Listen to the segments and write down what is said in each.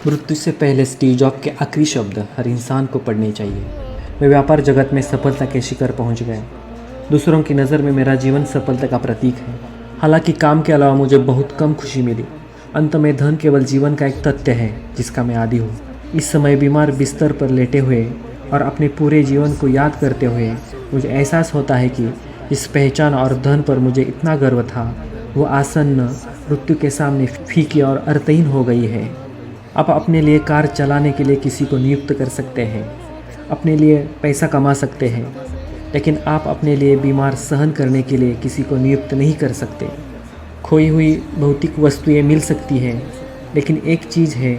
मृत्यु से पहले स्टीव जॉब के आखिरी शब्द हर इंसान को पढ़ने चाहिए। वे व्यापार जगत में सफलता के शिखर पहुंच गए। दूसरों की नज़र में मेरा जीवन सफलता का प्रतीक है। हालांकि काम के अलावा मुझे बहुत कम खुशी मिली। अंत में धन केवल जीवन का एक तथ्य है जिसका मैं आदी हूँ। इस समय बीमार बिस्तर पर लेटे हुए और अपने पूरे जीवन को याद करते हुए मुझे एहसास होता है कि इस पहचान और धन पर मुझे इतना गर्व था, वो आसन्न मृत्यु के सामने फीकी और अर्थहीन हो गई है। आप अपने लिए कार चलाने के लिए किसी को नियुक्त कर सकते हैं, अपने लिए पैसा कमा सकते हैं, लेकिन आप अपने लिए बीमार सहन करने के लिए किसी को नियुक्त नहीं कर सकते। खोई हुई भौतिक वस्तुएं मिल सकती हैं, लेकिन एक चीज़ है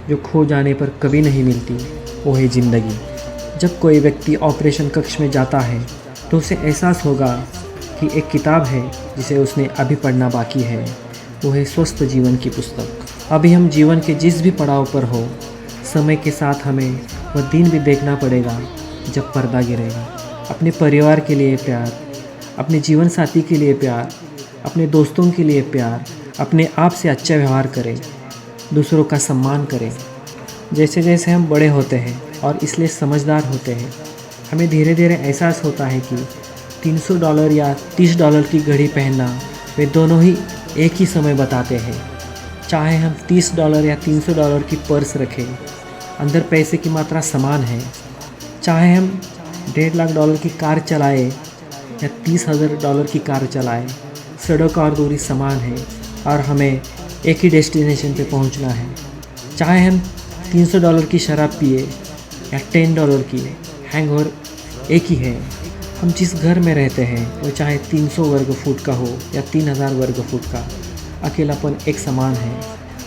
जो खो जाने पर कभी नहीं मिलती, वो है ज़िंदगी। जब कोई व्यक्ति ऑपरेशन कक्ष में जाता है तो उसे एहसास होगा कि एक किताब है जिसे उसने अभी पढ़ना बाकी है, वो है स्वस्थ जीवन की पुस्तक। अभी हम जीवन के जिस भी पड़ाव पर हो, समय के साथ हमें वह दिन भी देखना पड़ेगा जब पर्दा गिरेगा। अपने परिवार के लिए प्यार, अपने जीवन साथी के लिए प्यार, अपने दोस्तों के लिए प्यार, अपने आप से अच्छा व्यवहार करें, दूसरों का सम्मान करें। जैसे जैसे हम बड़े होते हैं और इसलिए समझदार होते हैं, हमें धीरे धीरे एहसास होता है कि $300 या $30 की घड़ी पहनना, वे दोनों ही एक ही समय बताते हैं। चाहे हम $30 या $300 की पर्स रखें, अंदर पैसे की मात्रा समान है। चाहे हम $1.5 लाख की कार चलाएं या $30,000 की कार चलाएं, सड़क और दूरी समान है और हमें एक ही डेस्टिनेशन पे पहुंचना है। चाहे हम $300 की शराब पिए या $10 की, हैंगओवर एक ही है। हम जिस घर में रहते हैं वो चाहे 300 वर्ग फुट का हो या 3000 वर्ग फुट का, अकेलापन एक समान है।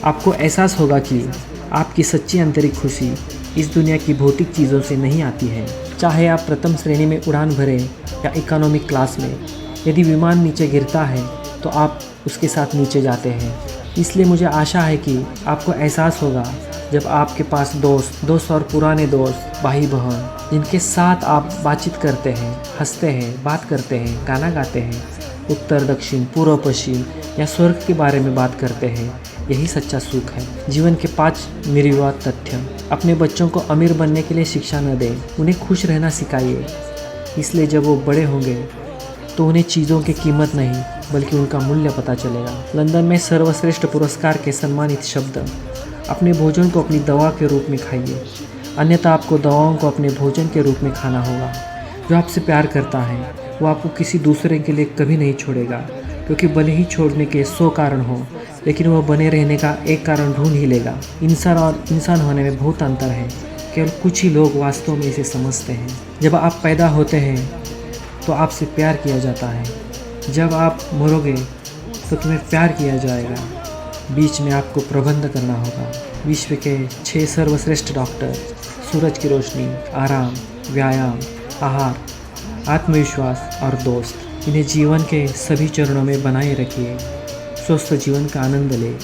आपको एहसास होगा कि आपकी सच्ची आंतरिक खुशी इस दुनिया की भौतिक चीज़ों से नहीं आती है। चाहे आप प्रथम श्रेणी में उड़ान भरें या इकोनॉमिक क्लास में, यदि विमान नीचे गिरता है तो आप उसके साथ नीचे जाते हैं। इसलिए मुझे आशा है कि आपको एहसास होगा जब आपके पास दोस्त और पुराने दोस्त, भाई बहन, जिनके साथ आप बातचीत करते हैं, हंसते हैं, बात करते हैं, गाना गाते हैं, उत्तर दक्षिण पूर्व पश्चिम या स्वर्ग के बारे में बात करते हैं, यही सच्चा सुख है। जीवन के 5 निर्विवाद तथ्य। अपने बच्चों को अमीर बनने के लिए शिक्षा न दें, उन्हें खुश रहना सिखाइए। इसलिए जब वो बड़े होंगे तो उन्हें चीज़ों की कीमत नहीं बल्कि उनका मूल्य पता चलेगा। लंदन में सर्वश्रेष्ठ पुरस्कार के सम्मानित शब्द। अपने भोजन को अपनी दवा के रूप में खाइए, अन्यथा आपको दवाओं को अपने भोजन के रूप में खाना होगा। जो आपसे प्यार करता है वो आपको किसी दूसरे के लिए कभी नहीं छोड़ेगा, क्योंकि भले ही छोड़ने के 100 कारण हो, लेकिन वह बने रहने का एक कारण ढूंढ ही लेगा। इंसान और इंसान होने में बहुत अंतर है, केवल कुछ ही लोग वास्तव में इसे समझते हैं। जब आप पैदा होते हैं तो आपसे प्यार किया जाता है, जब आप मरोगे तो तुम्हें प्यार किया जाएगा। बीच में आपको प्रबंध करना होगा। विश्व के 6 सर्वश्रेष्ठ डॉक्टर, सूरज की रोशनी, आराम, व्यायाम, आहार, आत्मविश्वास और दोस्त, इन्हें जीवन के सभी चरणों में बनाए रखिए। स्वस्थ जीवन का आनंद लें।